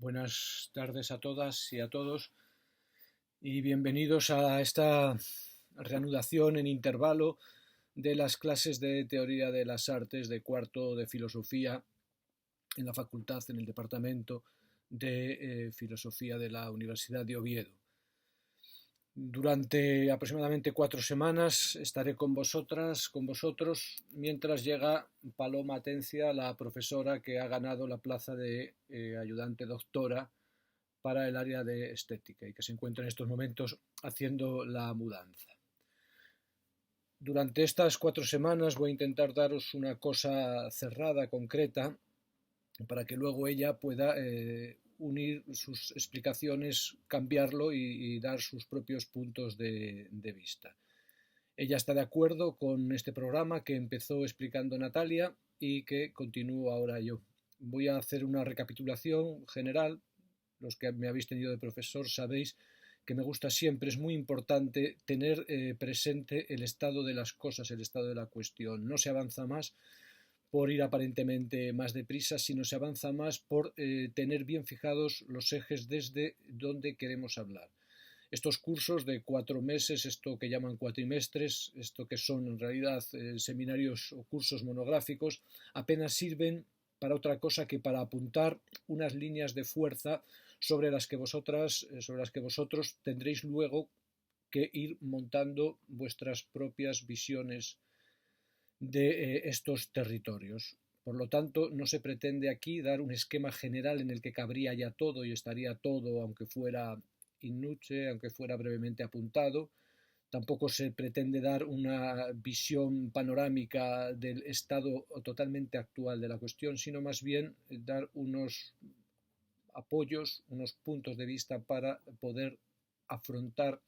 Buenas tardes a todas y a todos y bienvenidos a esta reanudación en intervalo de las clases de Teoría de las Artes de cuarto de Filosofía en la facultad, en el departamento de Filosofía de la Universidad de Oviedo. Durante aproximadamente 4 semanas estaré con vosotros, mientras llega Paloma Atencia, la profesora que ha ganado la plaza de ayudante doctora para el área de estética y que se encuentra en estos momentos haciendo la mudanza. Durante estas 4 semanas voy a intentar daros una cosa cerrada, concreta, para que luego ella pueda unir sus explicaciones, cambiarlo y dar sus propios puntos de vista. Ella está de acuerdo con este programa que empezó explicando Natalia y que continúo ahora yo. Voy a hacer una recapitulación general. Los que me habéis tenido de profesor sabéis que me gusta siempre, es muy importante tener presente el estado de las cosas, el estado de la cuestión. No se avanza más por ir aparentemente más deprisa, sino se avanza más por tener bien fijados los ejes desde donde queremos hablar. Estos cursos de 4 meses, esto que llaman cuatrimestres, esto que son en realidad seminarios o cursos monográficos, apenas sirven para otra cosa que para apuntar unas líneas de fuerza sobre las que vosotros tendréis luego que ir montando vuestras propias visiones de estos territorios. Por lo tanto, no se pretende aquí dar un esquema general en el que cabría ya todo y estaría todo, aunque fuera in nuce, aunque fuera brevemente apuntado. Tampoco se pretende dar una visión panorámica del estado totalmente actual de la cuestión, sino más bien dar unos apoyos, unos puntos de vista para poder afrontar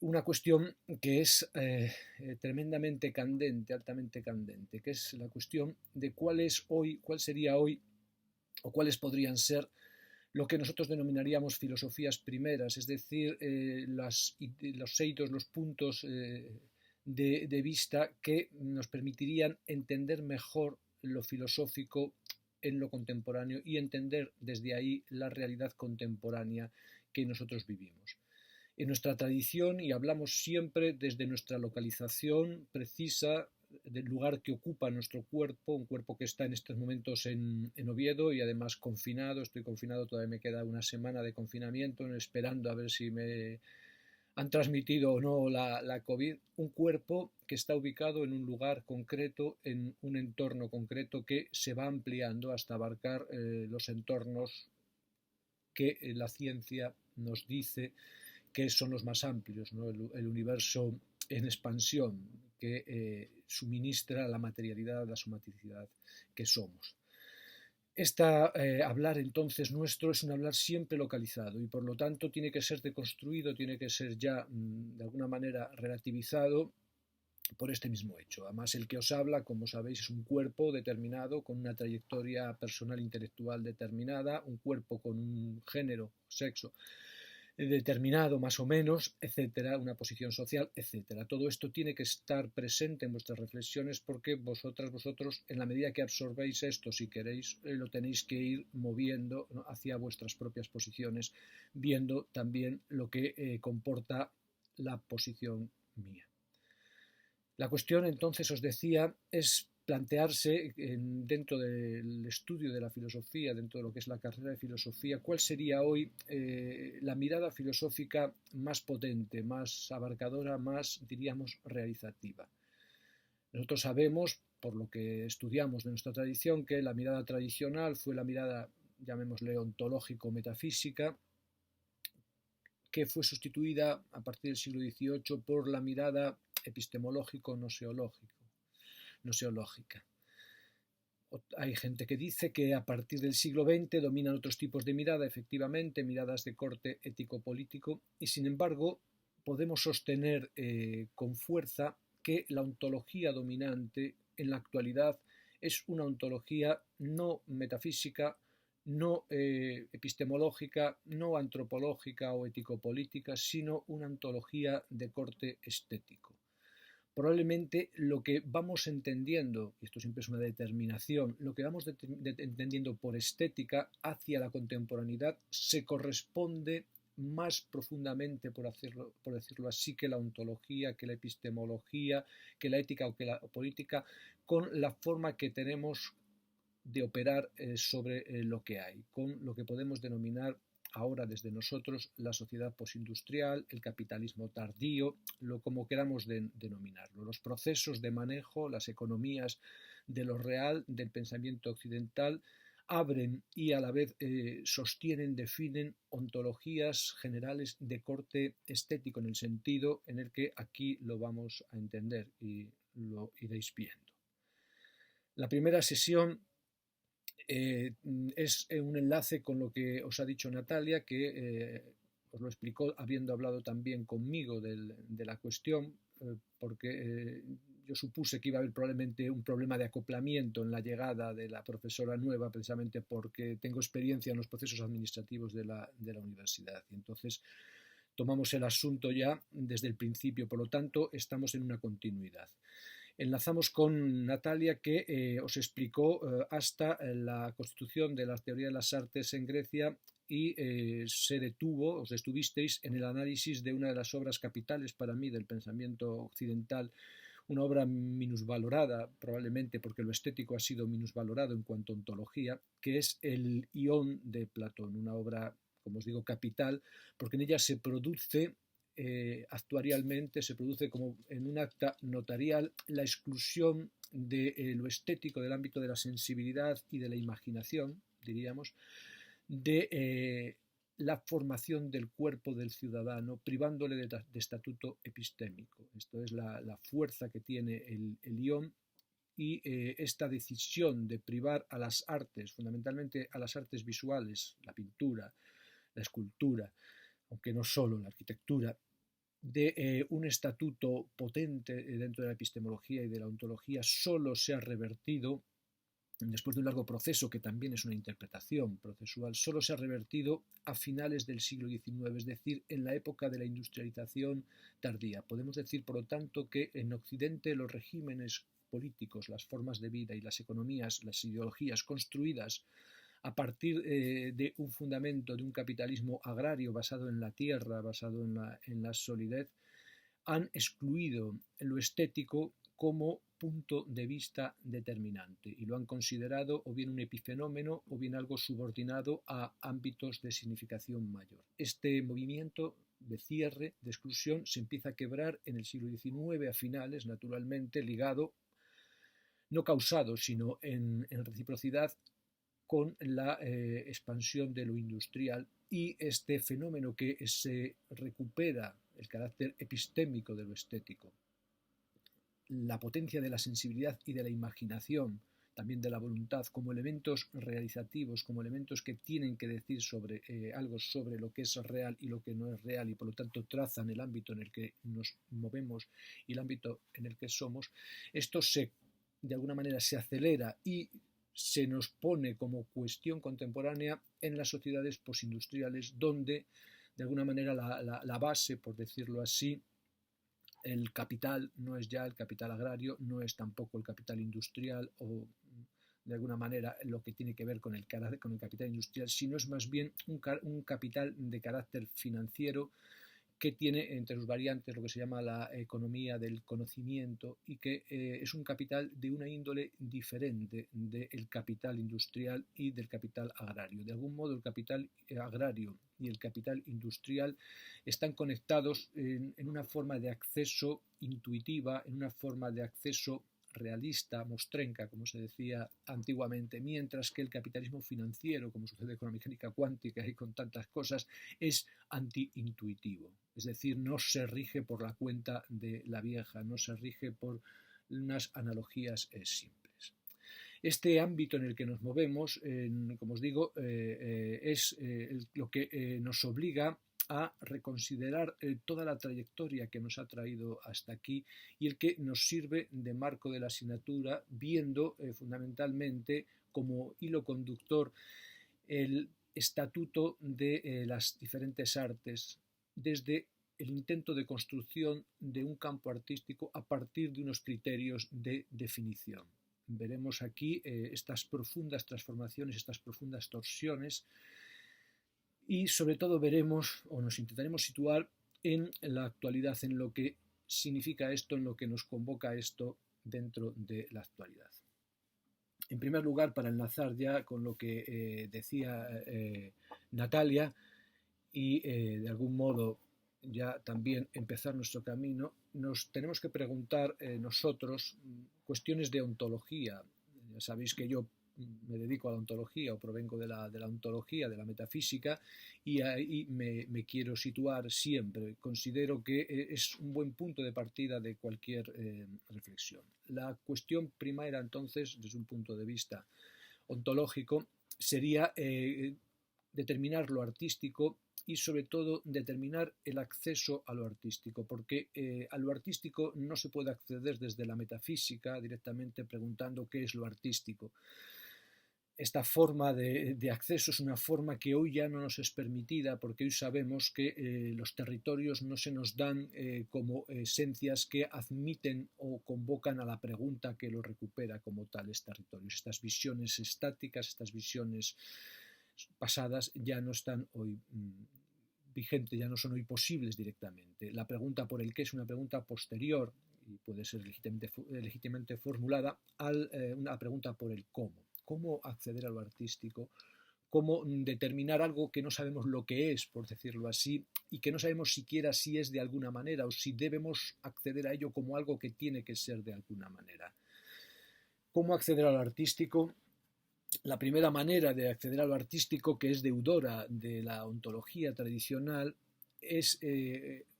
una cuestión que es tremendamente candente, altamente candente, que es la cuestión de cuál sería hoy, o cuáles podrían ser lo que nosotros denominaríamos filosofías primeras, es decir, los eidos, los puntos de vista que nos permitirían entender mejor lo filosófico en lo contemporáneo y entender desde ahí la realidad contemporánea que nosotros vivimos. En nuestra tradición, y hablamos siempre desde nuestra localización precisa del lugar que ocupa nuestro cuerpo, un cuerpo que está en estos momentos en Oviedo y además confinado, estoy confinado, todavía me queda una semana de confinamiento, esperando a ver si me han transmitido o no la COVID, un cuerpo que está ubicado en un lugar concreto, en un entorno concreto que se va ampliando hasta abarcar los entornos que la ciencia nos dice que son los más amplios, ¿no? El universo en expansión que suministra la materialidad, la somaticidad que somos. Hablar entonces nuestro es un hablar siempre localizado y por lo tanto tiene que ser deconstruido, tiene que ser ya de alguna manera relativizado por este mismo hecho. Además, el que os habla, como sabéis, es un cuerpo determinado, con una trayectoria personal intelectual determinada, un cuerpo con un género, sexo determinado más o menos, etcétera, una posición social, etcétera. Todo esto tiene que estar presente en vuestras reflexiones porque vosotros, en la medida que absorbéis esto, si queréis, lo tenéis que ir moviendo, ¿no?, hacia vuestras propias posiciones, viendo también lo que comporta la posición mía. La cuestión, entonces, os decía, es plantearse dentro del estudio de la filosofía, dentro de lo que es la carrera de filosofía, cuál sería hoy la mirada filosófica más potente, más abarcadora, más, diríamos, realizativa. Nosotros sabemos, por lo que estudiamos de nuestra tradición, que la mirada tradicional fue la mirada, llamémosle, ontológico-metafísica, que fue sustituida a partir del siglo XVIII por la mirada epistemológico-noseológica. Hay gente que dice que a partir del siglo XX dominan otros tipos de mirada, efectivamente, miradas de corte ético-político, y sin embargo podemos sostener con fuerza que la ontología dominante en la actualidad es una ontología no metafísica, no epistemológica, no antropológica o ético-política, sino una ontología de corte estético. probablemente lo que vamos entendiendo, y esto siempre es una determinación, lo que vamos entendiendo por estética hacia la contemporaneidad se corresponde más profundamente, por decirlo así, que la ontología, que la epistemología, que la ética o que la política, con la forma que tenemos de operar sobre lo que hay, con lo que podemos denominar ahora desde nosotros la sociedad postindustrial, el capitalismo tardío, como queramos denominarlo, los procesos de manejo, las economías de lo real, del pensamiento occidental, abren y a la vez sostienen, definen ontologías generales de corte estético en el sentido en el que aquí lo vamos a entender y lo iréis viendo. La primera sesión es un enlace con lo que os ha dicho Natalia, que os lo explicó habiendo hablado también conmigo de la cuestión, porque yo supuse que iba a haber probablemente un problema de acoplamiento en la llegada de la profesora nueva, precisamente porque tengo experiencia en los procesos administrativos de la universidad. Y entonces tomamos el asunto ya desde el principio, por lo tanto, estamos en una continuidad. Enlazamos con Natalia, que os explicó hasta la constitución de la teoría de las artes en Grecia y os estuvisteis en el análisis de una de las obras capitales para mí del pensamiento occidental, una obra minusvalorada probablemente porque lo estético ha sido minusvalorado en cuanto a ontología, que es el Ión de Platón, una obra, como os digo, capital, porque en ella se produce actuarialmente, se produce como en un acta notarial la exclusión de lo estético del ámbito de la sensibilidad y de la imaginación, diríamos, de la formación del cuerpo del ciudadano, privándole de estatuto epistémico. Esto es la fuerza que tiene el Ión, y esta decisión de privar a las artes, fundamentalmente a las artes visuales, la pintura, la escultura, aunque no solo la arquitectura, de un estatuto potente dentro de la epistemología y de la ontología, solo se ha revertido, después de un largo proceso que también es una interpretación procesual, solo se ha revertido a finales del siglo XIX, es decir, en la época de la industrialización tardía. Podemos decir, por lo tanto, que en Occidente los regímenes políticos, las formas de vida y las economías, las ideologías construidas a partir de un fundamento de un capitalismo agrario basado en la tierra, basado en la solidez, han excluido lo estético como punto de vista determinante y lo han considerado o bien un epifenómeno o bien algo subordinado a ámbitos de significación mayor. Este movimiento de cierre, de exclusión, se empieza a quebrar en el siglo XIX a finales, naturalmente ligado, no causado, sino en reciprocidad con la expansión de lo industrial, y este fenómeno que se recupera el carácter epistémico de lo estético, la potencia de la sensibilidad y de la imaginación, también de la voluntad, como elementos realizativos, como elementos que tienen que decir sobre algo sobre lo que es real y lo que no es real, y por lo tanto trazan el ámbito en el que nos movemos y el ámbito en el que somos. Esto de alguna manera se acelera y se nos pone como cuestión contemporánea en las sociedades postindustriales, donde de alguna manera la base, por decirlo así, el capital no es ya el capital agrario, no es tampoco el capital industrial o de alguna manera lo que tiene que ver con el capital industrial, sino es más bien un capital de carácter financiero que tiene entre sus variantes lo que se llama la economía del conocimiento, y que es un capital de una índole diferente del capital industrial y del capital agrario. De algún modo el capital agrario y el capital industrial están conectados en una forma de acceso intuitiva, en una forma de acceso realista, mostrenca, como se decía antiguamente, mientras que el capitalismo financiero, como sucede con la mecánica cuántica y con tantas cosas, es anti-intuitivo. Es decir, no se rige por la cuenta de la vieja, no se rige por unas analogías simples. Este ámbito en el que nos movemos, como os digo, es lo que nos obliga a reconsiderar toda la trayectoria que nos ha traído hasta aquí y el que nos sirve de marco de la asignatura, viendo fundamentalmente como hilo conductor el estatuto de las diferentes artes desde el intento de construcción de un campo artístico a partir de unos criterios de definición. Veremos aquí estas profundas transformaciones, estas profundas torsiones, y sobre todo veremos, o nos intentaremos situar en la actualidad, en lo que significa esto, en lo que nos convoca esto dentro de la actualidad. En primer lugar, para enlazar ya con lo que decía Natalia y de algún modo ya también empezar nuestro camino, nos tenemos que preguntar nosotros cuestiones de ontología. Ya sabéis que yo me dedico a la ontología o provengo de la ontología, de la metafísica, y ahí me quiero situar siempre. Considero que es un buen punto de partida de cualquier reflexión. La cuestión primera, entonces, desde un punto de vista ontológico, sería determinar lo artístico y sobre todo determinar el acceso a lo artístico, porque a lo artístico no se puede acceder desde la metafísica directamente preguntando qué es lo artístico. Esta forma de acceso es una forma que hoy ya no nos es permitida, porque hoy sabemos que los territorios no se nos dan como esencias que admiten o convocan a la pregunta que lo recupera como tales territorios. Estas visiones estáticas, estas visiones pasadas ya no están hoy vigentes, ya no son hoy posibles directamente. La pregunta por el qué es una pregunta posterior y puede ser legítimamente formulada a una pregunta por el cómo. ¿Cómo acceder a lo artístico? ¿Cómo determinar algo que no sabemos lo que es, por decirlo así, y que no sabemos siquiera si es de alguna manera o si debemos acceder a ello como algo que tiene que ser de alguna manera? ¿Cómo acceder a lo artístico? La primera manera de acceder a lo artístico, que es deudora de la ontología tradicional, es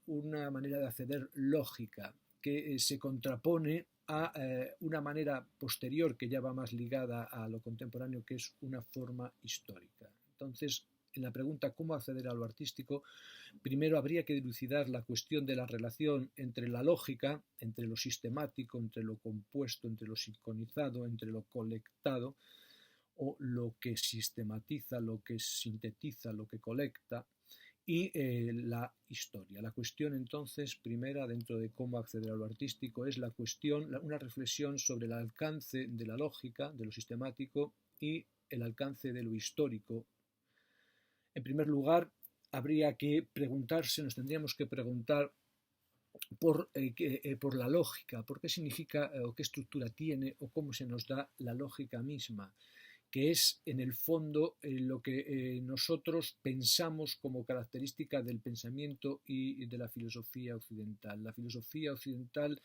una manera de acceder lógica, que se contrapone a una manera posterior que ya va más ligada a lo contemporáneo, que es una forma histórica. Entonces, en la pregunta ¿cómo acceder a lo artístico?, primero habría que dilucidar la cuestión de la relación entre la lógica, entre lo sistemático, entre lo compuesto, entre lo sincronizado, entre lo colectado, o lo que sistematiza, lo que sintetiza, lo que colecta, y la historia. La cuestión entonces primera dentro de cómo acceder a lo artístico es la cuestión, una reflexión sobre el alcance de la lógica, de lo sistemático y el alcance de lo histórico. En primer lugar, habría que preguntarse, nos tendríamos que preguntar por la lógica, por qué significa o qué estructura tiene o cómo se nos da la lógica misma, que es en el fondo lo que nosotros pensamos como característica del pensamiento y de la filosofía occidental. La filosofía occidental,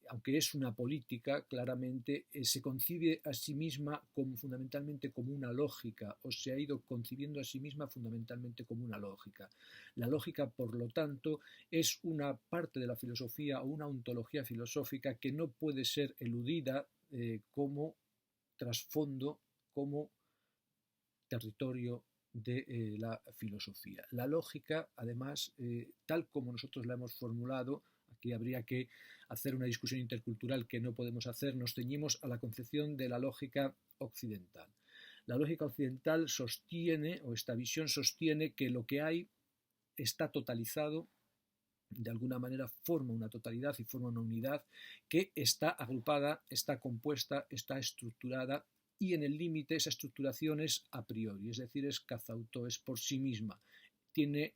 aunque es una política, claramente se concibe a sí misma fundamentalmente como una lógica, o se ha ido concibiendo a sí misma fundamentalmente como una lógica. La lógica, por lo tanto, es una parte de la filosofía o una ontología filosófica que no puede ser eludida como trasfondo, como territorio de la filosofía. La lógica, además, tal como nosotros la hemos formulado, aquí habría que hacer una discusión intercultural que no podemos hacer, nos ceñimos a la concepción de la lógica occidental. La lógica occidental sostiene, o esta visión sostiene, que lo que hay está totalizado, de alguna manera forma una totalidad y forma una unidad que está agrupada, está compuesta, está estructurada, y en el límite esa estructuración es a priori, es decir, es cazauto, es por sí misma. Tiene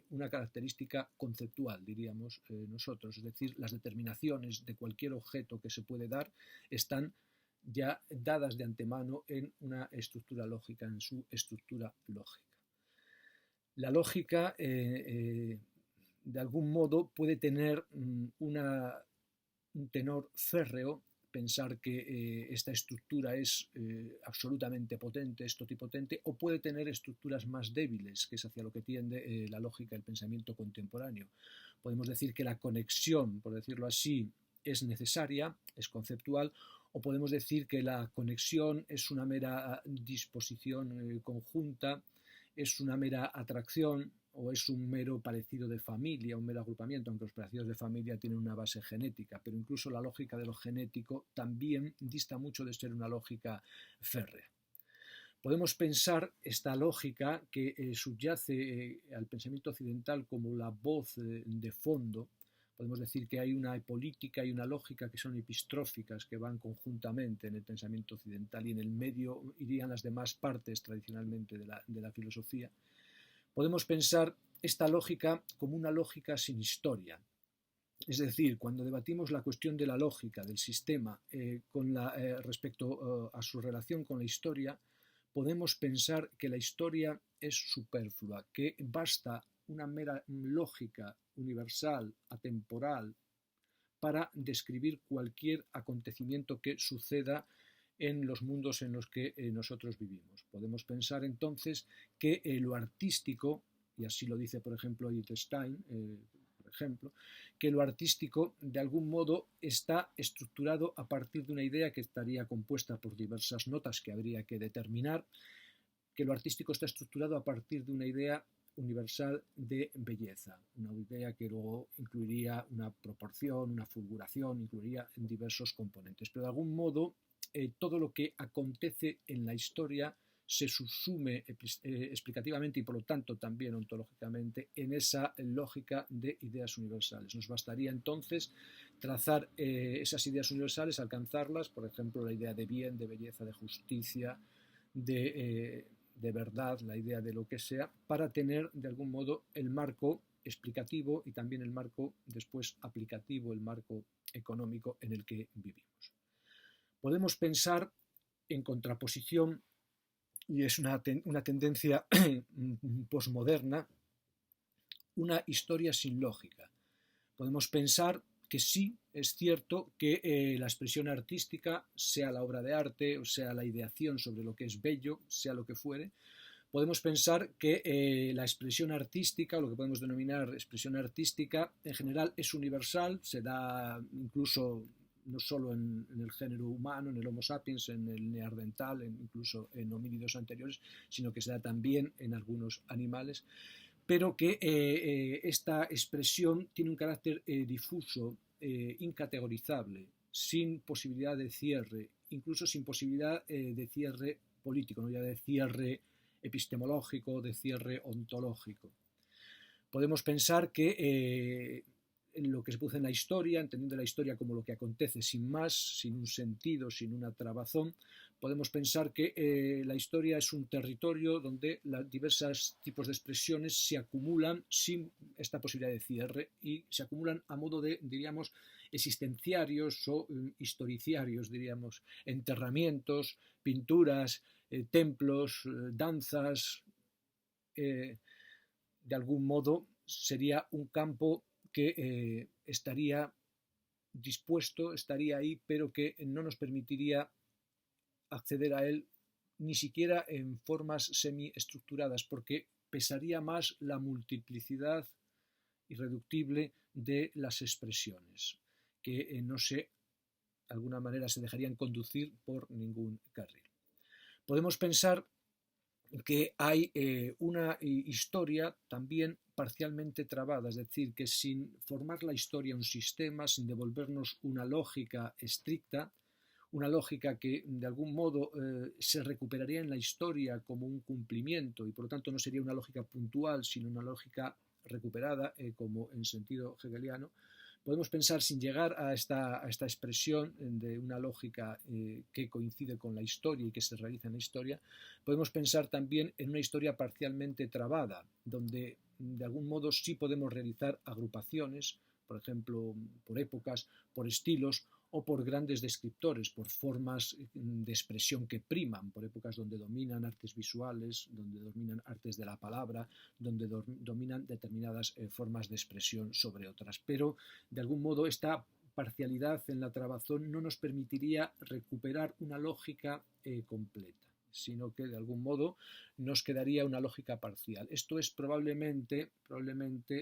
una característica conceptual, diríamos nosotros, es decir, las determinaciones de cualquier objeto que se puede dar están ya dadas de antemano en una estructura lógica, en su estructura lógica. La lógica, de algún modo, puede tener un tenor férreo, pensar que esta estructura es absolutamente potente, es totipotente, o puede tener estructuras más débiles, que es hacia lo que tiende la lógica del pensamiento contemporáneo. Podemos decir que la conexión, por decirlo así, es necesaria, es conceptual, o podemos decir que la conexión es una mera disposición conjunta, es una mera atracción, o es un mero parecido de familia, un mero agrupamiento, aunque los parecidos de familia tienen una base genética, pero incluso la lógica de lo genético también dista mucho de ser una lógica férrea. Podemos pensar esta lógica que subyace al pensamiento occidental como la voz de fondo. Podemos decir que hay una política y una lógica que son epistróficas, que van conjuntamente en el pensamiento occidental, y en el medio irían las demás partes tradicionalmente de la filosofía. Podemos pensar esta lógica como una lógica sin historia. Es decir, cuando debatimos la cuestión de la lógica, del sistema, respecto a su relación con la historia, podemos pensar que la historia es superflua, que basta una mera lógica universal, atemporal, para describir cualquier acontecimiento que suceda en los mundos en los que nosotros vivimos. Podemos pensar entonces que lo artístico, y así lo dice por ejemplo Edith Stein, que lo artístico de algún modo está estructurado a partir de una idea que estaría compuesta por diversas notas que habría que determinar, que lo artístico está estructurado a partir de una idea universal de belleza, una idea que luego incluiría una proporción, una fulguración, incluiría en diversos componentes. Pero de algún modo todo lo que acontece en la historia se subsume explicativamente y por lo tanto también ontológicamente en esa lógica de ideas universales. Nos bastaría entonces trazar esas ideas universales, alcanzarlas, por ejemplo la idea de bien, de belleza, de justicia, de verdad, la idea de lo que sea, para tener de algún modo el marco explicativo y también el marco después aplicativo, el marco económico en el que vivimos. Podemos pensar en contraposición, y es una tendencia posmoderna, una historia sin lógica. Podemos pensar que sí, es cierto que la expresión artística, sea la obra de arte, o sea la ideación sobre lo que es bello, sea lo que fuere, podemos pensar que la expresión artística, o lo que podemos denominar expresión artística, en general es universal, se da incluso no solo en el género humano, en el Homo sapiens, en el neandertal, incluso en homínidos anteriores, sino que se da también en algunos animales, pero que esta expresión tiene un carácter difuso, incategorizable, sin posibilidad de cierre, incluso sin posibilidad de cierre político, no ya de cierre epistemológico, de cierre ontológico. Podemos pensar que en lo que se produce en la historia, entendiendo la historia como lo que acontece sin más, sin un sentido, sin una trabazón, podemos pensar que la historia es un territorio donde los diversos tipos de expresiones se acumulan sin esta posibilidad de cierre y se acumulan a modo de, diríamos, existenciarios o historiciarios, diríamos, enterramientos, pinturas, templos, danzas, de algún modo sería un campo que estaría dispuesto, estaría ahí, pero que no nos permitiría acceder a él ni siquiera en formas semiestructuradas, porque pesaría más la multiplicidad irreductible de las expresiones, que no se, de alguna manera, se dejarían conducir por ningún carril. Podemos pensar que hay una historia también parcialmente trabada, es decir, que sin formar la historia un sistema, sin devolvernos una lógica estricta, una lógica que de algún modo se recuperaría en la historia como un cumplimiento y por lo tanto no sería una lógica puntual, sino una lógica recuperada como en sentido hegeliano, podemos pensar sin llegar a esta expresión de una lógica que coincide con la historia y que se realiza en la historia, podemos pensar también en una historia parcialmente trabada, donde de algún modo sí podemos realizar agrupaciones, por ejemplo, por épocas, por estilos o por grandes descriptores, por formas de expresión que priman, por épocas donde dominan artes visuales, donde dominan artes de la palabra, donde dominan determinadas formas de expresión sobre otras. Pero, de algún modo, esta parcialidad en la trabazón no nos permitiría recuperar una lógica completa, sino que de algún modo nos quedaría una lógica parcial. Esto es probablemente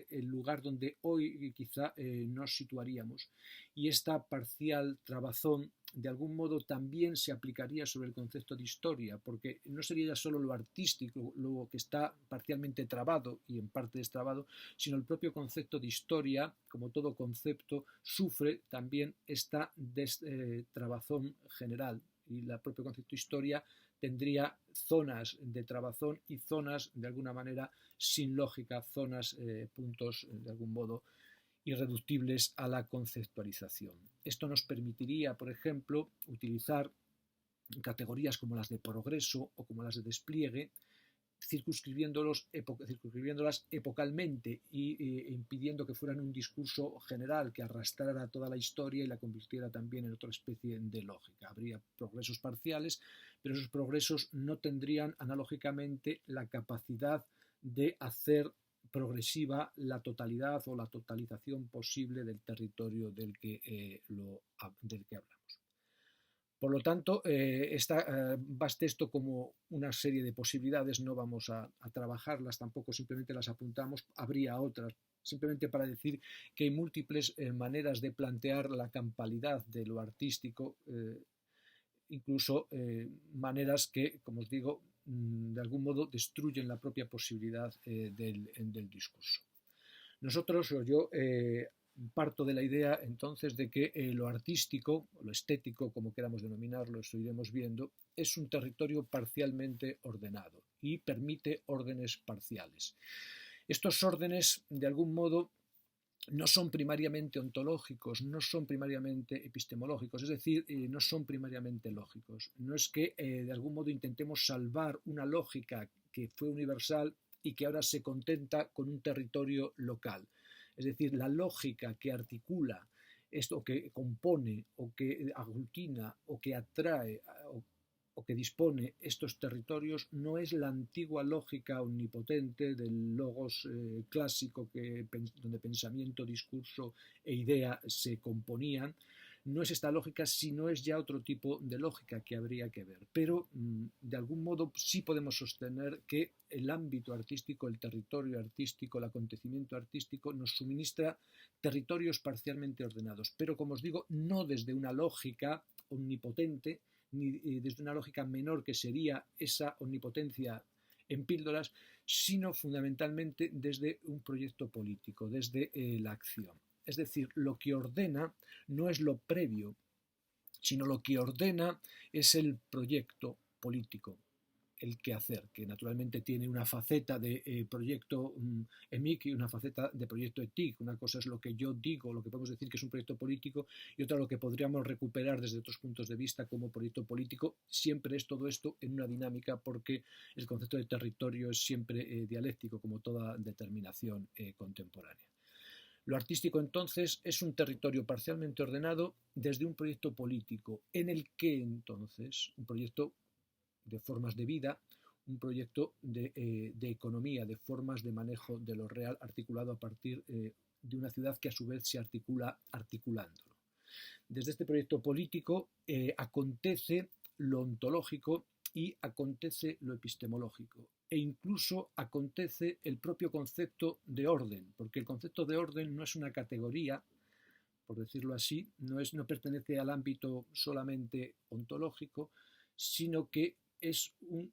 el lugar donde hoy quizá nos situaríamos, y esta parcial trabazón de algún modo también se aplicaría sobre el concepto de historia, porque no sería ya solo lo artístico lo que está parcialmente trabado y en parte destrabado, sino el propio concepto de historia, como todo concepto, sufre también esta trabazón general, y el propio concepto historia tendría zonas de trabazón y zonas de alguna manera sin lógica, zonas, puntos de algún modo irreductibles a la conceptualización. Esto nos permitiría, por ejemplo, utilizar categorías como las de progreso o como las de despliegue, circunscribiéndolas epocalmente e impidiendo que fueran un discurso general que arrastrara toda la historia y la convirtiera también en otra especie de lógica. Habría progresos parciales, pero esos progresos no tendrían análogicamente la capacidad de hacer progresiva la totalidad o la totalización posible del territorio del que hablamos. Por lo tanto, baste esto como una serie de posibilidades, no vamos a trabajarlas, tampoco simplemente las apuntamos, habría otras, simplemente para decir que hay múltiples maneras de plantear la campalidad de lo artístico, incluso maneras que, como os digo, de algún modo destruyen la propia posibilidad del discurso. Nosotros, o yo, parto de la idea entonces de que lo artístico, lo estético, como queramos denominarlo, eso iremos viendo, es un territorio parcialmente ordenado y permite órdenes parciales. Estos órdenes, de algún modo, no son primariamente ontológicos, no son primariamente epistemológicos, es decir, no son primariamente lógicos. No es que de algún modo intentemos salvar una lógica que fue universal y que ahora se contenta con un territorio local. Es decir, la lógica que articula esto, que compone o que aglutina o que atrae o que dispone estos territorios no es la antigua lógica omnipotente del logos clásico donde pensamiento, discurso e idea se componían. No es esta lógica, sino es ya otro tipo de lógica que habría que ver. Pero, de algún modo, sí podemos sostener que el ámbito artístico, el territorio artístico, el acontecimiento artístico nos suministra territorios parcialmente ordenados. Pero, como os digo, no desde una lógica omnipotente, ni desde una lógica menor que sería esa omnipotencia en píldoras, sino fundamentalmente desde un proyecto político, desde la acción. Es decir, lo que ordena no es lo previo, sino lo que ordena es el proyecto político, el quehacer, que naturalmente tiene una faceta de proyecto EMIC y una faceta de proyecto ETIC. Una cosa es lo que yo digo, lo que podemos decir que es un proyecto político, y otra lo que podríamos recuperar desde otros puntos de vista como proyecto político. Siempre es todo esto en una dinámica, porque el concepto de territorio es siempre dialéctico, como toda determinación contemporánea. Lo artístico, entonces, es un territorio parcialmente ordenado desde un proyecto político, en el que, entonces, un proyecto de formas de vida, un proyecto de economía, de formas de manejo de lo real, articulado a partir de una ciudad que a su vez se articula articulándolo. Desde este proyecto político acontece lo ontológico y acontece lo epistemológico, e incluso acontece el propio concepto de orden, porque el concepto de orden no es una categoría, por decirlo así, no pertenece al ámbito solamente ontológico, sino que es un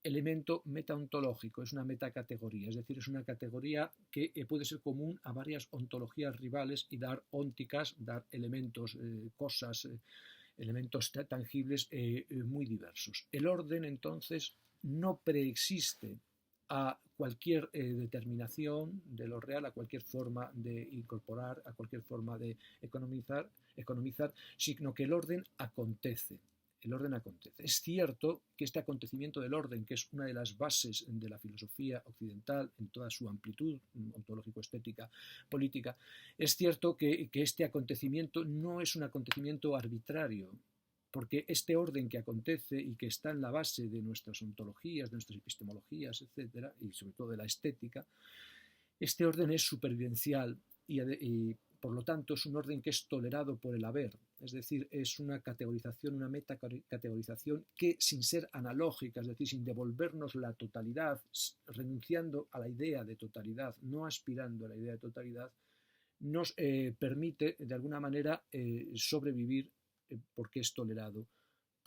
elemento metaontológico, es una metacategoría, es decir, es una categoría que puede ser común a varias ontologías rivales y dar ónticas, dar elementos, cosas, elementos tangibles muy diversos. El orden, entonces, no preexiste a cualquier determinación de lo real, a cualquier forma de incorporar, a cualquier forma de economizar, sino que el orden acontece. El orden acontece. Es cierto que este acontecimiento del orden, que es una de las bases de la filosofía occidental en toda su amplitud ontológico-estética, política, es cierto que este acontecimiento no es un acontecimiento arbitrario, porque este orden que acontece y que está en la base de nuestras ontologías, de nuestras epistemologías, etcétera, y sobre todo de la estética, este orden es supervivencial y por lo tanto es un orden que es tolerado por el haber, es decir, es una categorización, una metacategorización que, sin ser analógica, es decir, sin devolvernos la totalidad, renunciando a la idea de totalidad, no aspirando a la idea de totalidad, nos permite de alguna manera sobrevivir porque es tolerado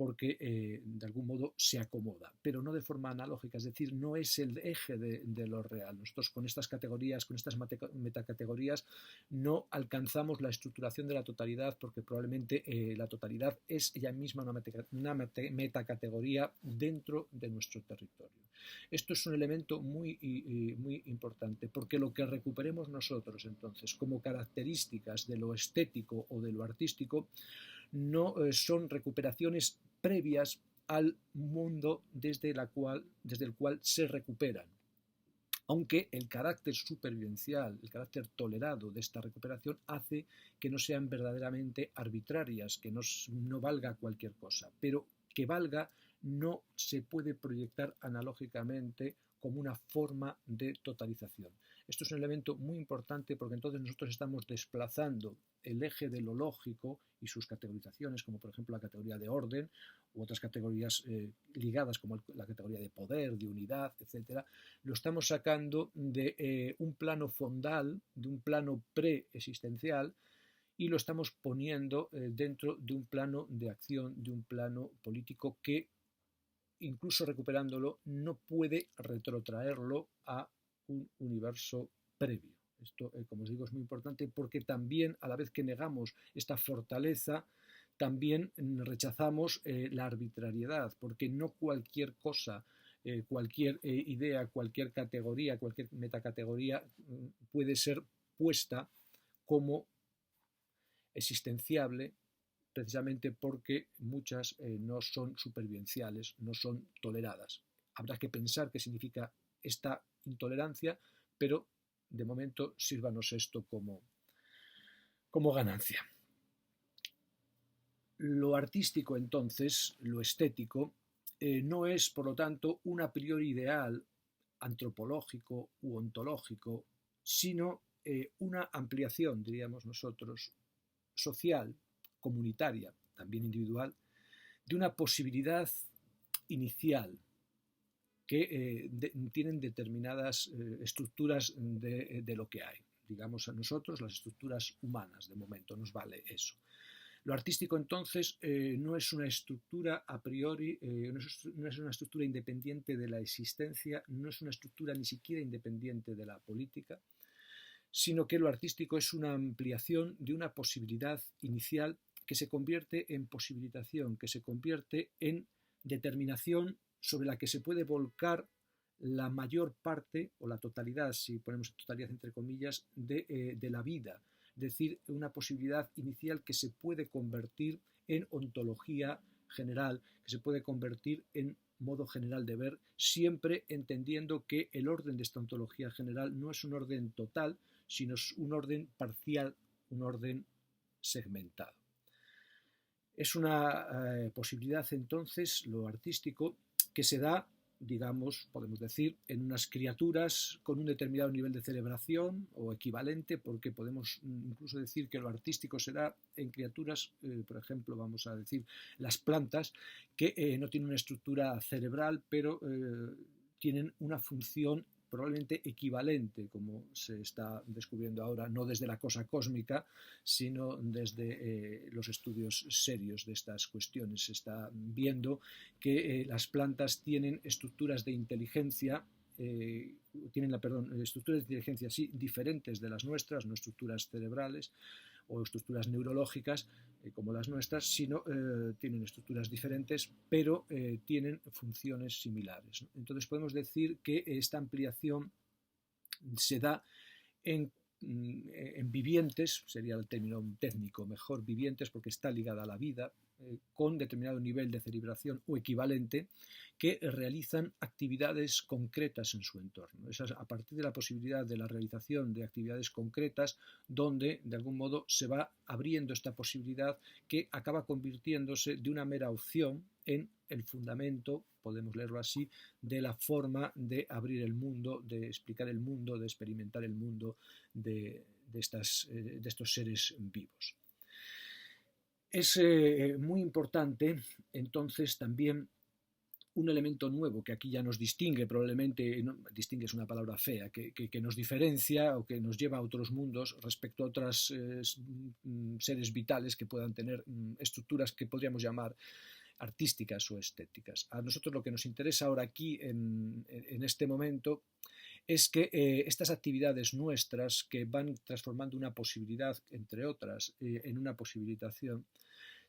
porque de algún modo se acomoda, pero no de forma analógica, es decir, no es el eje de lo real. Nosotros con estas categorías, con estas metacategorías, no alcanzamos la estructuración de la totalidad, porque probablemente la totalidad es ella misma una metacategoría dentro de nuestro territorio. Esto es un elemento muy importante, porque lo que recuperemos nosotros entonces como características de lo estético o de lo artístico no son recuperaciones previas al mundo desde el cual se recuperan. Aunque el carácter supervivencial, el carácter tolerado de esta recuperación hace que no sean verdaderamente arbitrarias, que no valga cualquier cosa, pero que valga no se puede proyectar analógicamente como una forma de totalización. Esto es un elemento muy importante porque entonces nosotros estamos desplazando el eje de lo lógico y sus categorizaciones, como por ejemplo la categoría de orden u otras categorías ligadas como la categoría de poder, de unidad, etcétera, lo estamos sacando de un plano fondal, de un plano preexistencial, y lo estamos poniendo dentro de un plano de acción, de un plano político que, incluso recuperándolo, no puede retrotraerlo a un universo previo. Esto, como os digo, es muy importante porque también, a la vez que negamos esta fortaleza, también rechazamos la arbitrariedad, porque no cualquier cosa, cualquier idea, cualquier categoría, cualquier metacategoría puede ser puesta como existenciable, precisamente porque muchas no son supervivenciales, no son toleradas. Habrá que pensar qué significa esta intolerancia, pero de momento sírvanos esto como ganancia. Lo artístico, entonces, lo estético, no es, por lo tanto, un a priori ideal antropológico u ontológico, sino una ampliación, diríamos nosotros, social, comunitaria, también individual, de una posibilidad inicial que tienen determinadas estructuras de lo que hay. Digamos a nosotros las estructuras humanas, de momento nos vale eso. Lo artístico entonces no es una estructura a priori, no es una estructura independiente de la existencia, no es una estructura ni siquiera independiente de la política, sino que lo artístico es una ampliación de una posibilidad inicial que se convierte en posibilitación, que se convierte en determinación sobre la que se puede volcar la mayor parte, o la totalidad, si ponemos totalidad entre comillas, de la vida. Es decir, una posibilidad inicial que se puede convertir en ontología general, que se puede convertir en modo general de ver, siempre entendiendo que el orden de esta ontología general no es un orden total, sino es un orden parcial, un orden segmentado. Es una posibilidad entonces, lo artístico, que se da, digamos, podemos decir, en unas criaturas con un determinado nivel de cerebración o equivalente, porque podemos incluso decir que lo artístico se da en criaturas, por ejemplo, vamos a decir, las plantas, que no tienen una estructura cerebral, pero tienen una función probablemente equivalente, como se está descubriendo ahora, no desde la cosa cósmica, sino desde los estudios serios de estas cuestiones. Se está viendo que las plantas tienen estructuras de inteligencia, estructuras de inteligencia sí, diferentes de las nuestras, no estructuras cerebrales o estructuras neurológicas como las nuestras, sino tienen estructuras diferentes, pero tienen funciones similares, ¿no? Entonces podemos decir que esta ampliación se da en vivientes, sería el término técnico mejor, vivientes, porque está ligada a la vida, con determinado nivel de cerebración o equivalente, que realizan actividades concretas en su entorno. Es a partir de la posibilidad de la realización de actividades concretas donde, de algún modo, se va abriendo esta posibilidad que acaba convirtiéndose de una mera opción en el fundamento, podemos leerlo así, de la forma de abrir el mundo, de explicar el mundo, de experimentar el mundo de estos seres vivos. Es muy importante, entonces, también un elemento nuevo que aquí ya nos distingue, probablemente, no, distingue es una palabra fea, que nos diferencia o que nos lleva a otros mundos respecto a otros seres vitales que puedan tener estructuras que podríamos llamar artísticas o estéticas. A nosotros lo que nos interesa ahora aquí, en este momento, es que estas actividades nuestras, que van transformando una posibilidad, entre otras, en una posibilitación,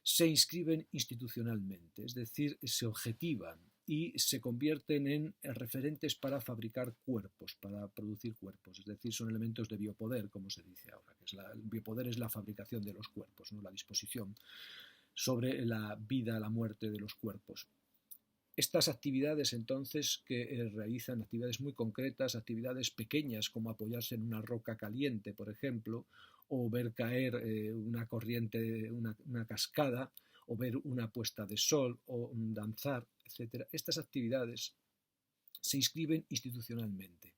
se inscriben institucionalmente, es decir, se objetivan y se convierten en referentes para fabricar cuerpos, para producir cuerpos, es decir, son elementos de biopoder, como se dice ahora, que el biopoder es la fabricación de los cuerpos, ¿no? La disposición sobre la vida, la muerte de los cuerpos. Estas actividades entonces que realizan actividades muy concretas, actividades pequeñas como apoyarse en una roca caliente, por ejemplo, o ver caer una corriente, una cascada, o ver una puesta de sol, o danzar, etc. Estas actividades se inscriben institucionalmente.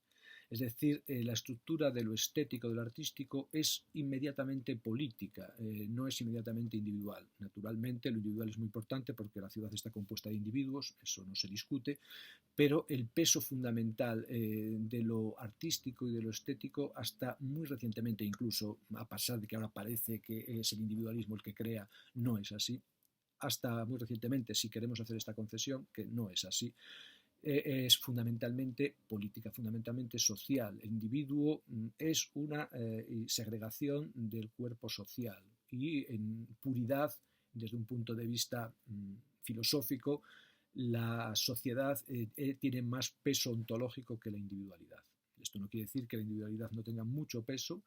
Es decir, la estructura de lo estético, de lo artístico, es inmediatamente política, no es inmediatamente individual. Naturalmente, lo individual es muy importante porque la ciudad está compuesta de individuos, eso no se discute, pero el peso fundamental de lo artístico y de lo estético, hasta muy recientemente, incluso a pesar de que ahora parece que es el individualismo el que crea, no es así. Hasta muy recientemente, si queremos hacer esta concesión, que no es así, es fundamentalmente política, fundamentalmente social. El individuo es una segregación del cuerpo social y en puridad, desde un punto de vista filosófico, la sociedad tiene más peso ontológico que la individualidad. Esto no quiere decir que la individualidad no tenga mucho peso,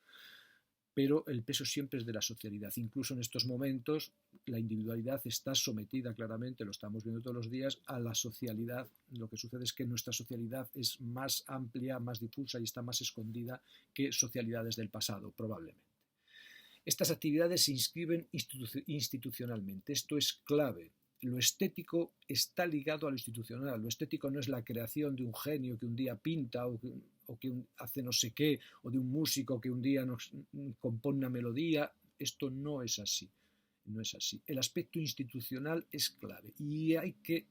pero el peso siempre es de la socialidad. Incluso en estos momentos la individualidad está sometida claramente, lo estamos viendo todos los días, a la socialidad. Lo que sucede es que nuestra socialidad es más amplia, más difusa y está más escondida que socialidades del pasado, probablemente. Estas actividades se inscriben institucionalmente. Esto es clave. Lo estético está ligado a lo institucional. Lo estético no es la creación de un genio que un día pinta o que hace no sé qué, o de un músico que un día nos compone una melodía. Esto no es así. No es así. El aspecto institucional es clave y hay que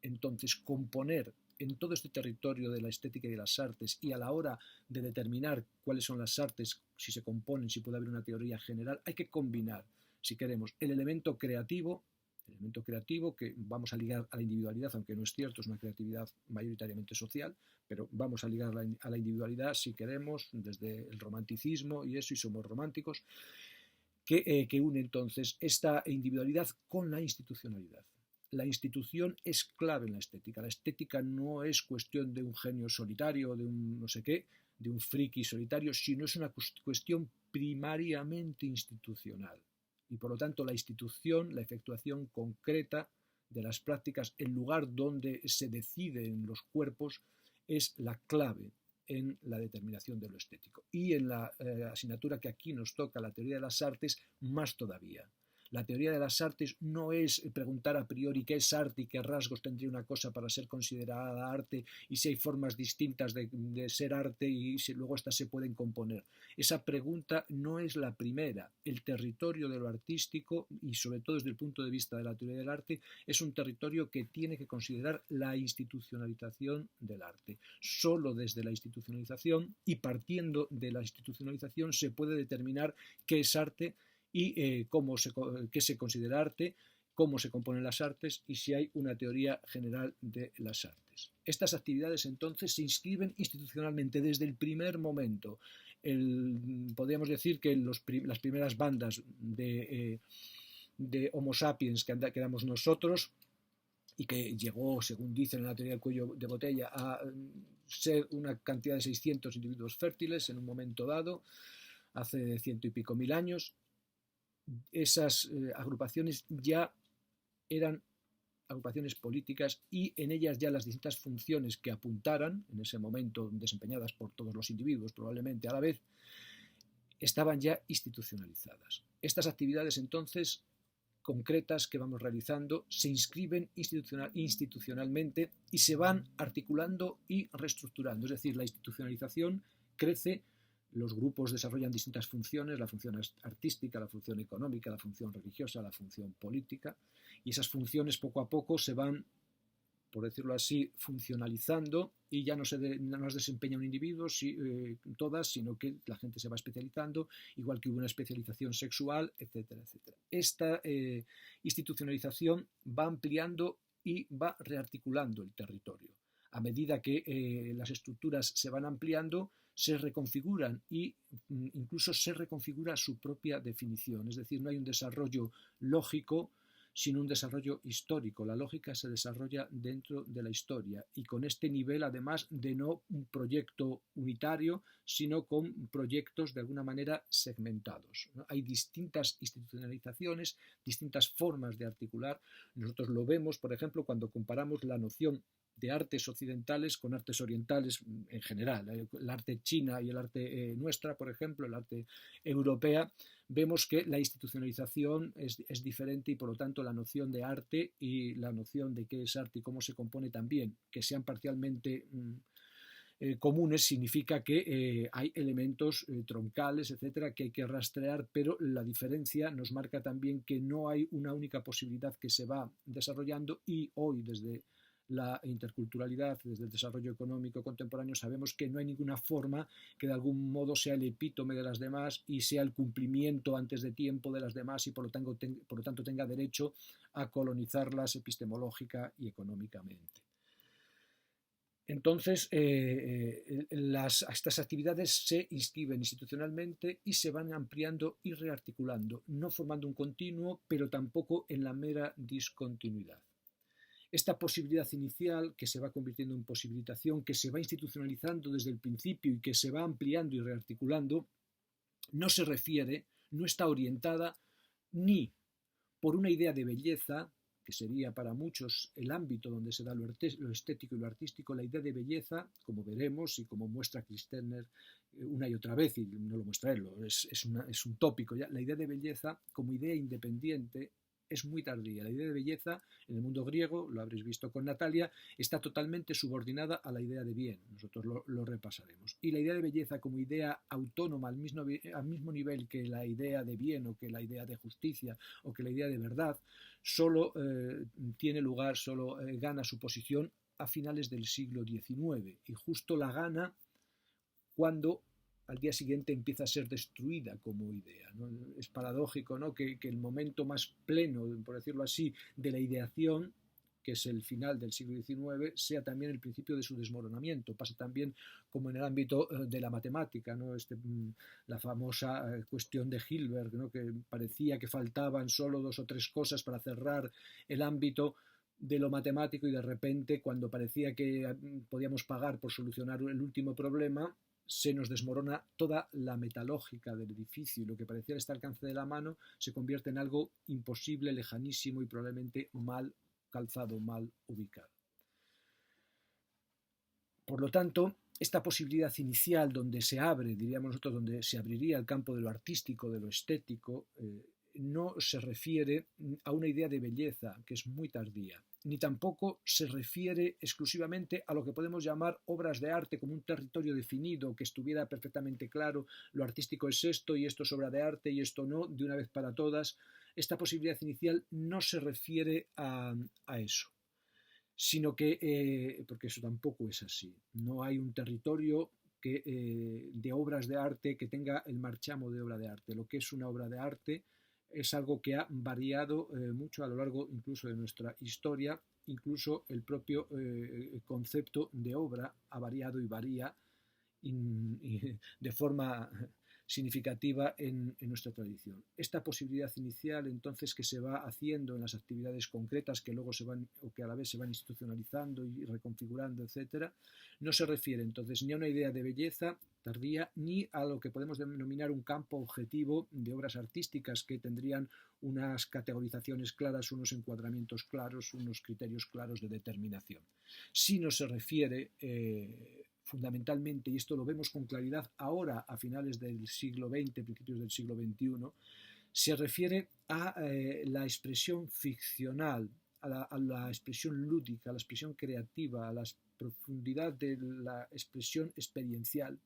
entonces componer en todo este territorio de la estética y de las artes, y a la hora de determinar cuáles son las artes, si se componen, si puede haber una teoría general, hay que combinar, si queremos, el elemento creativo que vamos a ligar a la individualidad, aunque no es cierto, es una creatividad mayoritariamente social, pero vamos a ligar a la individualidad, si queremos, desde el romanticismo y eso, y somos románticos, que une entonces esta individualidad con la institucionalidad. La institución es clave en la estética. La estética no es cuestión de un genio solitario, de un no sé qué, de un friki solitario, sino es una cuestión primariamente institucional. Y por lo tanto la institución, la efectuación concreta de las prácticas, el lugar donde se deciden los cuerpos, es la clave en la determinación de lo estético. Y en la asignatura que aquí nos toca, la teoría de las artes, más todavía. La teoría de las artes no es preguntar a priori qué es arte y qué rasgos tendría una cosa para ser considerada arte y si hay formas distintas de ser arte y si luego estas se pueden componer. Esa pregunta no es la primera. El territorio de lo artístico, y sobre todo desde el punto de vista de la teoría del arte, es un territorio que tiene que considerar la institucionalización del arte. Solo desde la institucionalización y partiendo de la institucionalización se puede determinar qué es arte y qué se considera arte, cómo se componen las artes y si hay una teoría general de las artes. Estas actividades entonces se inscriben institucionalmente desde el primer momento. Podríamos decir que las primeras bandas de Homo sapiens que éramos nosotros y que llegó, según dicen en la teoría del cuello de botella, a ser una cantidad de 600 individuos fértiles en un momento dado, hace 100 y pico mil años. Esas agrupaciones ya eran agrupaciones políticas y en ellas ya las distintas funciones que apuntaran, en ese momento desempeñadas por todos los individuos probablemente a la vez, estaban ya institucionalizadas. Estas actividades entonces concretas que vamos realizando se inscriben institucionalmente y se van articulando y reestructurando, es decir, la institucionalización crece. Los grupos desarrollan distintas funciones, la función artística, la función económica, la función religiosa, la función política, y esas funciones poco a poco se van por decirlo así, funcionalizando y ya no las desempeña un individuo todas, sino que la gente se va especializando, igual que hubo una especialización sexual, etcétera, etcétera. Esta institucionalización va ampliando y va rearticulando el territorio. A medida que las estructuras se van ampliando, se reconfiguran y incluso se reconfigura su propia definición. Es decir, no hay un desarrollo lógico, sino un desarrollo histórico. La lógica se desarrolla dentro de la historia y con este nivel, además, de no un proyecto unitario, sino con proyectos de alguna manera segmentados, ¿no? Hay distintas institucionalizaciones, distintas formas de articular. Nosotros lo vemos, por ejemplo, cuando comparamos la noción de artes occidentales con artes orientales en general, el arte china y el arte nuestra, por ejemplo, el arte europea, vemos que la institucionalización es diferente y por lo tanto la noción de arte y la noción de qué es arte y cómo se compone también, que sean parcialmente comunes, significa que hay elementos troncales, etcétera, que hay que rastrear, pero la diferencia nos marca también que no hay una única posibilidad que se va desarrollando y hoy desde la interculturalidad, desde el desarrollo económico contemporáneo, sabemos que no hay ninguna forma que de algún modo sea el epítome de las demás y sea el cumplimiento antes de tiempo de las demás y por lo tanto tenga derecho a colonizarlas epistemológica y económicamente. Entonces, estas actividades se inscriben institucionalmente y se van ampliando y rearticulando, no formando un continuo, pero tampoco en la mera discontinuidad. Esta posibilidad inicial, que se va convirtiendo en posibilitación, que se va institucionalizando desde el principio y que se va ampliando y rearticulando, no se refiere, no está orientada ni por una idea de belleza, que sería para muchos el ámbito donde se da lo estético y lo artístico, la idea de belleza, como veremos y como muestra Kristenner una y otra vez, y no lo muestra él, es un tópico ya, la idea de belleza como idea independiente es muy tardía. La idea de belleza en el mundo griego, lo habréis visto con Natalia, está totalmente subordinada a la idea de bien. Nosotros lo repasaremos. Y la idea de belleza como idea autónoma al mismo nivel que la idea de bien o que la idea de justicia o que la idea de verdad, solo tiene lugar, solo gana su posición a finales del siglo XIX. Y justo la gana cuando al día siguiente empieza a ser destruida como idea, ¿no? Es paradójico, ¿no? que el momento más pleno, por decirlo así, de la ideación, que es el final del siglo XIX, sea también el principio de su desmoronamiento. Pasa también como en el ámbito de la matemática, ¿no? La famosa cuestión de Hilbert, ¿no? Que parecía que faltaban solo 2 o 3 cosas para cerrar el ámbito de lo matemático y de repente, cuando parecía que podíamos pagar por solucionar el último problema, se nos desmorona toda la metalógica del edificio y lo que parecía estar al alcance de la mano se convierte en algo imposible, lejanísimo y probablemente mal calzado, mal ubicado. Por lo tanto, esta posibilidad inicial donde se abre, diríamos nosotros, donde se abriría el campo de lo artístico, de lo estético, no se refiere a una idea de belleza que es muy tardía, ni tampoco se refiere exclusivamente a lo que podemos llamar obras de arte como un territorio definido, que estuviera perfectamente claro, lo artístico es esto y esto es obra de arte y esto no, de una vez para todas. Esta posibilidad inicial no se refiere a eso, sino que, porque eso tampoco es así, no hay un territorio de obras de arte que tenga el marchamo de obra de arte. Lo que es una obra de arte es algo que ha variado mucho a lo largo incluso de nuestra historia, incluso el propio concepto de obra ha variado y varía de forma significativa en nuestra tradición. Esta posibilidad inicial, entonces, que se va haciendo en las actividades concretas que luego se van, o que a la vez se van institucionalizando y reconfigurando, etcétera, no se refiere entonces ni a una idea de belleza tardía ni a lo que podemos denominar un campo objetivo de obras artísticas que tendrían unas categorizaciones claras, unos encuadramientos claros, unos criterios claros de determinación. Sino se refiere fundamentalmente, y esto lo vemos con claridad ahora a finales del siglo XX, principios del siglo XXI, se refiere a la expresión ficcional, a la expresión lúdica, a la expresión creativa, a la profundidad de la expresión experiencial,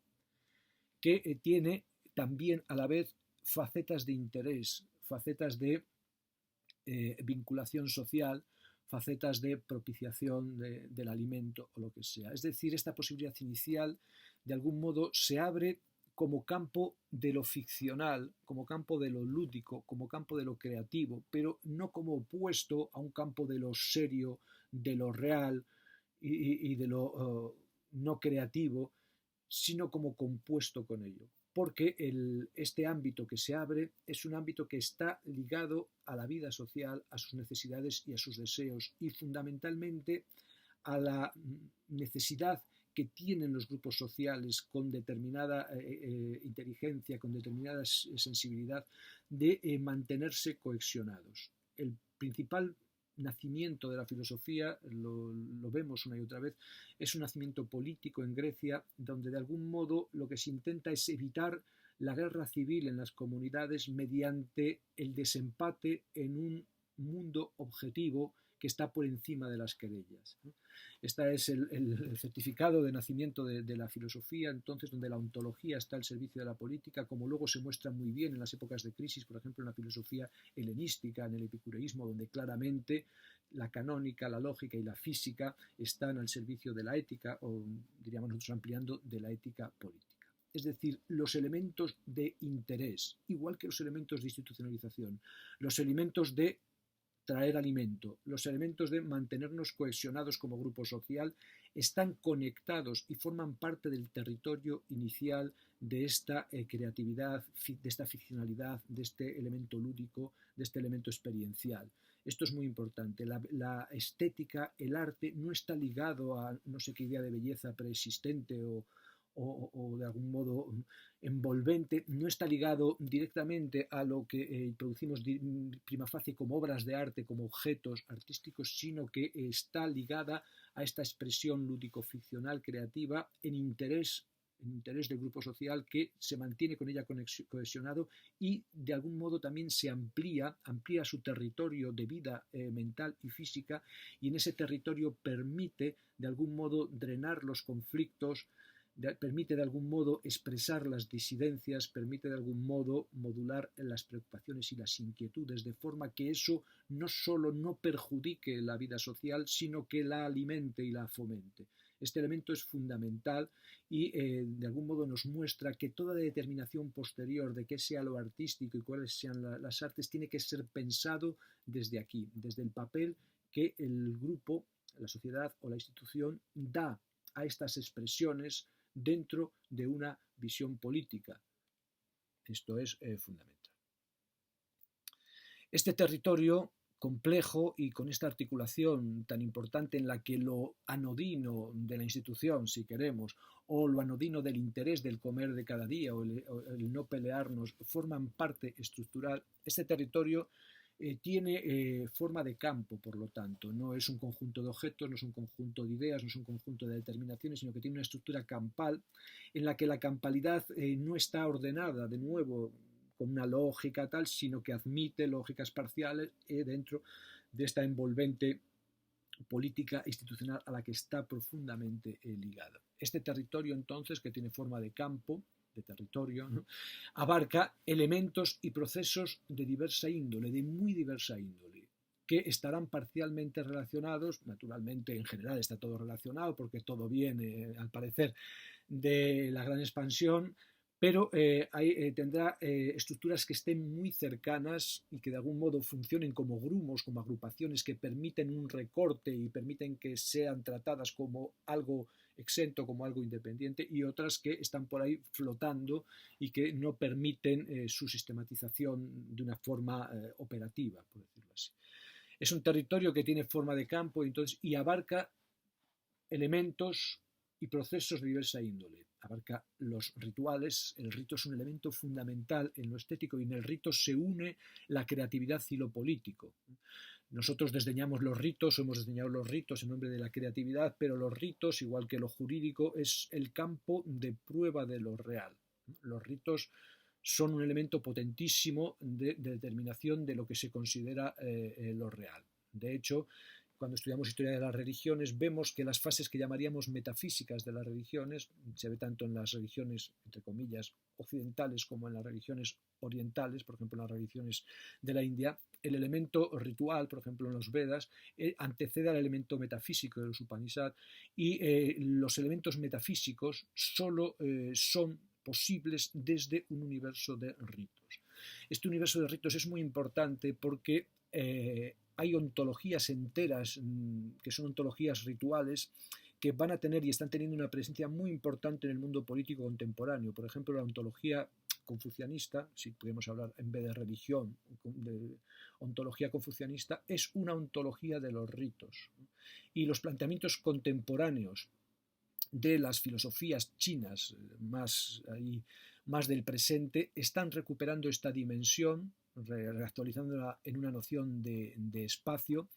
que tiene también a la vez facetas de interés, facetas de vinculación social, facetas de propiciación del alimento o lo que sea. Es decir, esta posibilidad inicial de algún modo se abre como campo de lo ficcional, como campo de lo lúdico, como campo de lo creativo, pero no como opuesto a un campo de lo serio, de lo real y de lo no creativo, sino como compuesto con ello. Porque este ámbito que se abre es un ámbito que está ligado a la vida social, a sus necesidades y a sus deseos, y fundamentalmente a la necesidad que tienen los grupos sociales con determinada inteligencia, con determinada sensibilidad, de mantenerse cohesionados. El principal nacimiento de la filosofía, lo vemos una y otra vez, es un nacimiento político en Grecia, donde de algún modo lo que se intenta es evitar la guerra civil en las comunidades mediante el desempate en un mundo objetivo que está por encima de las querellas. Este es el certificado de nacimiento de la filosofía, entonces, donde la ontología está al servicio de la política, como luego se muestra muy bien en las épocas de crisis, por ejemplo, en la filosofía helenística, en el epicureísmo, donde claramente la canónica, la lógica y la física están al servicio de la ética, o diríamos nosotros ampliando, de la ética política. Es decir, los elementos de interés, igual que los elementos de institucionalización, los elementos de traer alimento, los elementos de mantenernos cohesionados como grupo social están conectados y forman parte del territorio inicial de esta creatividad, de esta ficcionalidad, de este elemento lúdico, de este elemento experiencial. Esto es muy importante. La estética, el arte, no está ligado a no sé qué idea de belleza preexistente o de algún modo envolvente, no está ligado directamente a lo que producimos prima facie como obras de arte, como objetos artísticos, sino que está ligada a esta expresión lúdico-ficcional creativa en interés del grupo social que se mantiene con ella cohesionado y de algún modo también se amplía su territorio de vida mental y física, y en ese territorio permite de algún modo drenar los conflictos, permite de algún modo expresar las disidencias, permite de algún modo modular las preocupaciones y las inquietudes, de forma que eso no solo no perjudique la vida social, sino que la alimente y la fomente. Este elemento es fundamental y de algún modo nos muestra que toda determinación posterior de qué sea lo artístico y cuáles sean las artes tiene que ser pensado desde aquí, desde el papel que el grupo, la sociedad o la institución da a estas expresiones dentro de una visión política. Esto es fundamental. Este territorio complejo y con esta articulación tan importante en la que lo anodino de la institución, si queremos, o lo anodino del interés del comer de cada día o el no pelearnos, forman parte estructural, este territorio tiene forma de campo, por lo tanto, no es un conjunto de objetos, no es un conjunto de ideas, no es un conjunto de determinaciones, sino que tiene una estructura campal en la que la campalidad no está ordenada, de nuevo, con una lógica tal, sino que admite lógicas parciales dentro de esta envolvente política institucional a la que está profundamente ligada. Este territorio, entonces, que tiene forma de campo, de territorio, ¿no?, abarca elementos y procesos de diversa índole, de muy diversa índole, que estarán parcialmente relacionados, naturalmente en general está todo relacionado porque todo viene, al parecer, de la gran expansión, pero tendrá estructuras que estén muy cercanas y que de algún modo funcionen como grumos, como agrupaciones que permiten un recorte y permiten que sean tratadas como algo exento, como algo independiente, y otras que están por ahí flotando y que no permiten su sistematización de una forma operativa, por decirlo así. Es un territorio que tiene forma de campo y abarca elementos y procesos de diversa índole. Abarca los rituales. El rito es un elemento fundamental en lo estético y en el rito se une la creatividad y lo político. Nosotros desdeñamos los ritos, o hemos desdeñado los ritos en nombre de la creatividad, pero los ritos, igual que lo jurídico, es el campo de prueba de lo real. Los ritos son un elemento potentísimo de determinación de lo que se considera lo real. De hecho, cuando estudiamos historia de las religiones, vemos que las fases que llamaríamos metafísicas de las religiones, se ve tanto en las religiones, entre comillas, occidentales como en las religiones orientales, por ejemplo, en las religiones de la India, el elemento ritual, por ejemplo, en los Vedas, antecede al elemento metafísico de los Upanishad, y los elementos metafísicos solo son posibles desde un universo de ritos. Este universo de ritos es muy importante porque hay ontologías enteras que son ontologías rituales que van a tener y están teniendo una presencia muy importante en el mundo político contemporáneo. Por ejemplo, la ontología confucianista, si podemos hablar en vez de religión, de ontología confucianista, es una ontología de los ritos. Y los planteamientos contemporáneos de las filosofías chinas más del presente están recuperando esta dimensión, reactualizándola en una noción de espacio,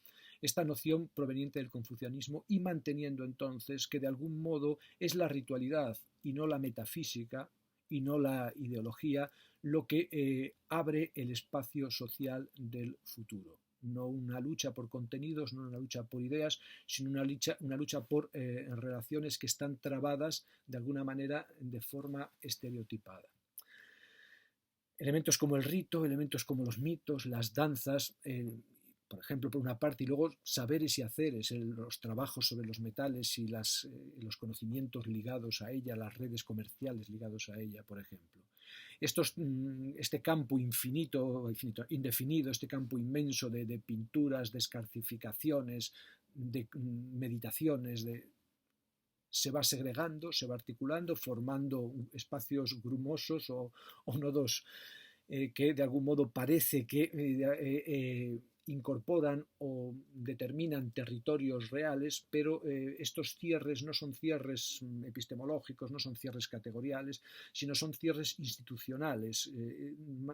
esta noción proveniente del confucianismo, y manteniendo entonces que de algún modo es la ritualidad y no la metafísica y no la ideología lo que abre el espacio social del futuro. No una lucha por contenidos, no una lucha por ideas, sino una lucha por relaciones que están trabadas de alguna manera de forma estereotipada. Elementos como el rito, elementos como los mitos, las danzas, por ejemplo, por una parte, y luego saberes y haceres, los trabajos sobre los metales y los conocimientos ligados a ella, las redes comerciales ligados a ella, por ejemplo. Este campo indefinido, este campo inmenso de pinturas, de escarcificaciones, de meditaciones, se va segregando, se va articulando, formando espacios grumosos o nodos que de algún modo parece que incorporan o determinan territorios reales, pero estos cierres no son cierres epistemológicos, no son cierres categoriales, sino son cierres institucionales,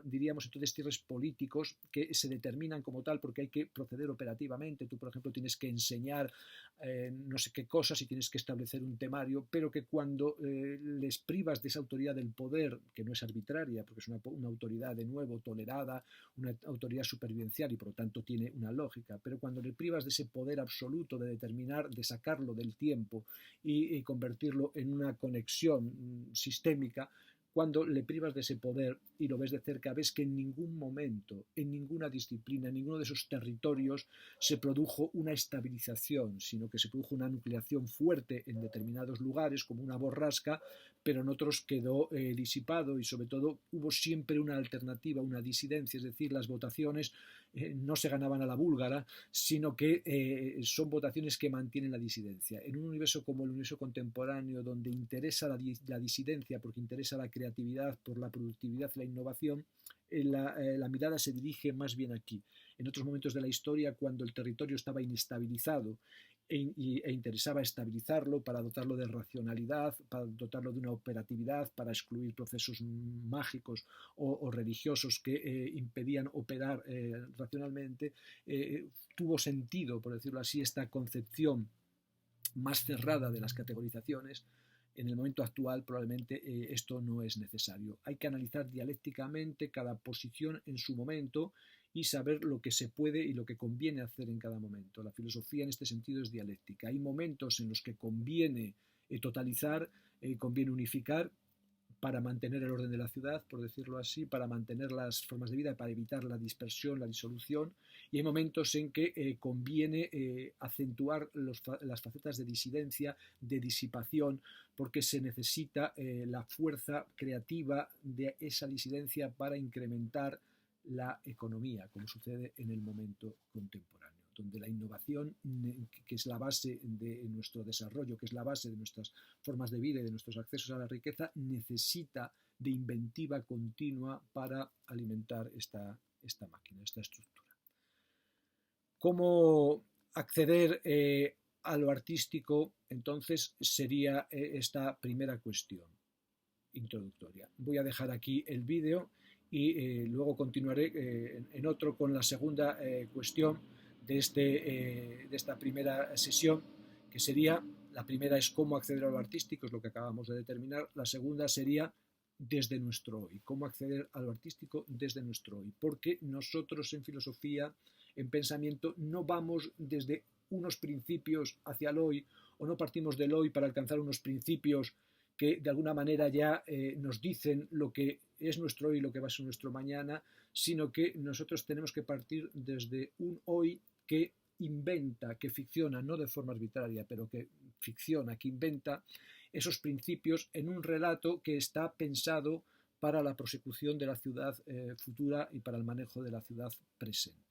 diríamos entonces cierres políticos que se determinan como tal porque hay que proceder operativamente. Tú, por ejemplo, tienes que enseñar no sé qué cosas y tienes que establecer un temario, pero que cuando les privas de esa autoridad del poder, que no es arbitraria, porque es una autoridad de nuevo tolerada, una autoridad supervivencial y por lo tanto tiene una lógica, pero cuando le privas de ese poder absoluto de determinar, de sacarlo del tiempo y convertirlo en una conexión sistémica, cuando le privas de ese poder y lo ves de cerca, ves que en ningún momento, en ninguna disciplina, en ninguno de esos territorios se produjo una estabilización, sino que se produjo una nucleación fuerte en determinados lugares, como una borrasca, pero en otros quedó disipado y sobre todo hubo siempre una alternativa, una disidencia, es decir, las votaciones no se ganaban a la búlgara, sino que son votaciones que mantienen la disidencia. En un universo como el universo contemporáneo, donde interesa la disidencia, porque interesa la creatividad, por la productividad y la innovación, la mirada se dirige más bien aquí. En otros momentos de la historia, cuando el territorio estaba inestabilizado e interesaba estabilizarlo para dotarlo de racionalidad, para dotarlo de una operatividad, para excluir procesos mágicos o religiosos que impedían operar racionalmente, tuvo sentido, por decirlo así, esta concepción más cerrada de las categorizaciones. En el momento actual probablemente esto no es necesario. Hay que analizar dialécticamente cada posición en su momento y saber lo que se puede y lo que conviene hacer en cada momento. La filosofía en este sentido es dialéctica. Hay momentos en los que conviene totalizar, conviene unificar para mantener el orden de la ciudad, por decirlo así, para mantener las formas de vida, para evitar la dispersión, la disolución, y hay momentos en que conviene acentuar las facetas de disidencia, de disipación, porque se necesita la fuerza creativa de esa disidencia para incrementar la economía, como sucede en el momento contemporáneo, donde la innovación, que es la base de nuestro desarrollo, que es la base de nuestras formas de vida y de nuestros accesos a la riqueza, necesita de inventiva continua para alimentar esta máquina, esta estructura. ¿Cómo acceder a lo artístico? Entonces sería esta primera cuestión introductoria. Voy a dejar aquí el vídeo y luego continuaré en otro con la segunda cuestión de esta primera sesión, que sería, la primera es cómo acceder a lo artístico, es lo que acabamos de determinar. La segunda sería desde nuestro hoy, cómo acceder a lo artístico desde nuestro hoy, porque nosotros en filosofía, en pensamiento, no vamos desde unos principios hacia el hoy, o no partimos del hoy para alcanzar unos principios que de alguna manera ya nos dicen lo que es nuestro hoy y lo que va a ser nuestro mañana, sino que nosotros tenemos que partir desde un hoy que inventa, que ficciona, no de forma arbitraria, pero que ficciona, que inventa esos principios en un relato que está pensado para la prosecución de la ciudad futura y para el manejo de la ciudad presente.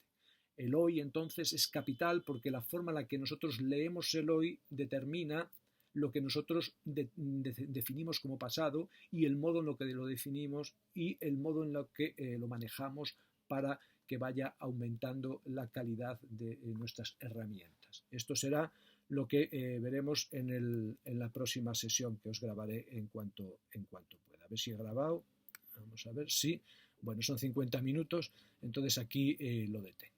El hoy entonces es capital porque la forma en la que nosotros leemos el hoy determina lo que nosotros definimos como pasado y el modo en lo que lo definimos y el modo en lo que lo manejamos para que vaya aumentando la calidad de nuestras herramientas. Esto será lo que veremos en la próxima sesión que os grabaré en cuanto pueda. A ver si he grabado. Vamos a ver si. Bueno, son 50 minutos, entonces aquí lo detengo.